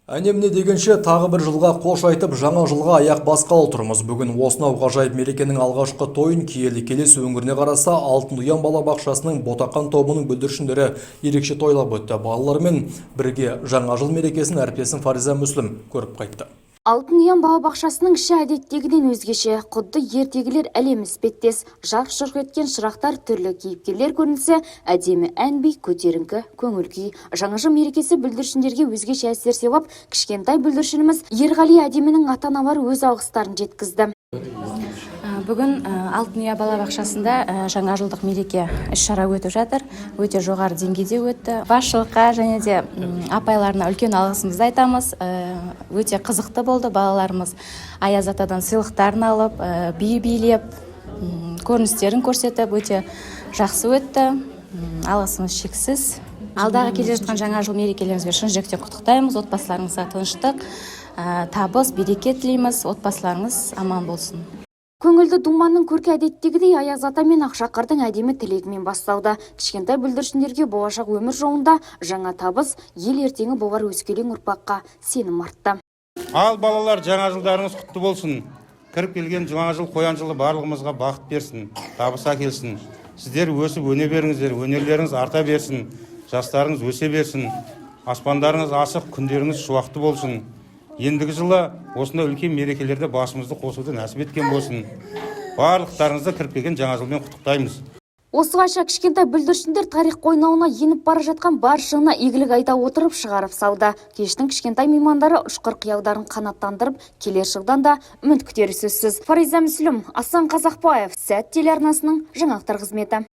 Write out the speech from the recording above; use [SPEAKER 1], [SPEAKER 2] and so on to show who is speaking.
[SPEAKER 1] Әнемне дегенше тағы бір жылға қош айтып, жаңа жылға аяқ басқалы тұрмыз. Бүгін осынау ғажайып мерекенің алғашқы тойын киелі келес өңіріне қараса Алтын Ұян балабақшасының Ботақан тобының бүлдіршіндері ерекше тойлап өтті. Балалармен бірге жаңа жыл мерекесін әріптесім Фариза Мүслім көріп қайтты.
[SPEAKER 2] Алтын Ұян балабақшасының іші әдеттегіден өзгеше, құдды ертегілер әлемі іспеттес, жарқ-жұрқ еткен шырақтар, түрлі кейіпкерлер көрінсе, әдемі ән-би, көтеріңкі, көңіл-күй. Жаңа жыл мерекесі бүлдіршіндерге өзгеше әсер сыйлап, кішкентай бүлдіршініміз Ерғали әдемінің ата-аналары өз алғыстарын жеткізді.
[SPEAKER 3] Бүгін Алтын Ұян балабақшасында жаңа жылдық мереке іс-шара өтіп жатыр. Өте жоғары деңгейде өтті. Басшылыққа және де апайларына үлкен алғысымызды айтамыз. Өте қызықты болды. Балаларымыз Аяз атадан сыйлықтарын алып, би билеп, көріністерін көрсетіп, өте жақсы өтті. Алғысымыз шексіз. Алдағы келе жатқан жаңа жыл мерекелеріңізбен шын жүректен құттықтаймыз. Отбасыларыңызға тыныштық, табыс, береке тілейміз. Отбасыларыңыз аман болсын.
[SPEAKER 2] Көңілді думанның көркі әдеттегідей Аяз ата мен Ақшақардың әдемі тілегімен басталды. Кішкентай бүлдіршіндерге болашақ өмір жолында жаңа табыс, ел ертеңі болар өскелең ұрпаққа сенім артты.
[SPEAKER 4] Ал балалар, жаңа жылдарыңыз құтты болсын. Кіріп келген жаңа жыл қоян жылы барлығымызға бақыт берсін, табыс әкелсін. Сіздер өсіп өне беріңіздер, өнерлеріңіз арта берсін, жастарыңыз өсе берсін, аспандарыңыз ашық, күндеріңіз шуақты болсын. Ендігі жылы осындай үлкен мерекелерде басымызды қосуды нәсіп еткен болсын. Барлықтарыңызды кіріп келген жаңа жылмен құттықтаймыз.
[SPEAKER 2] Осылайша кішкентай бүлдіршіндер тарих қойнауына еніп бара жатқан баршылығына игілік айта отырып шығарып салды. Кештің кішкентай меймандары ұшқыр қиялдарын қанаттандырып, келер жылдан да үміт күтері сөзсіз. Фариза Мүслім, Асан Қазақбаев, Сәт телеарнасының жаңалықтар қызметі.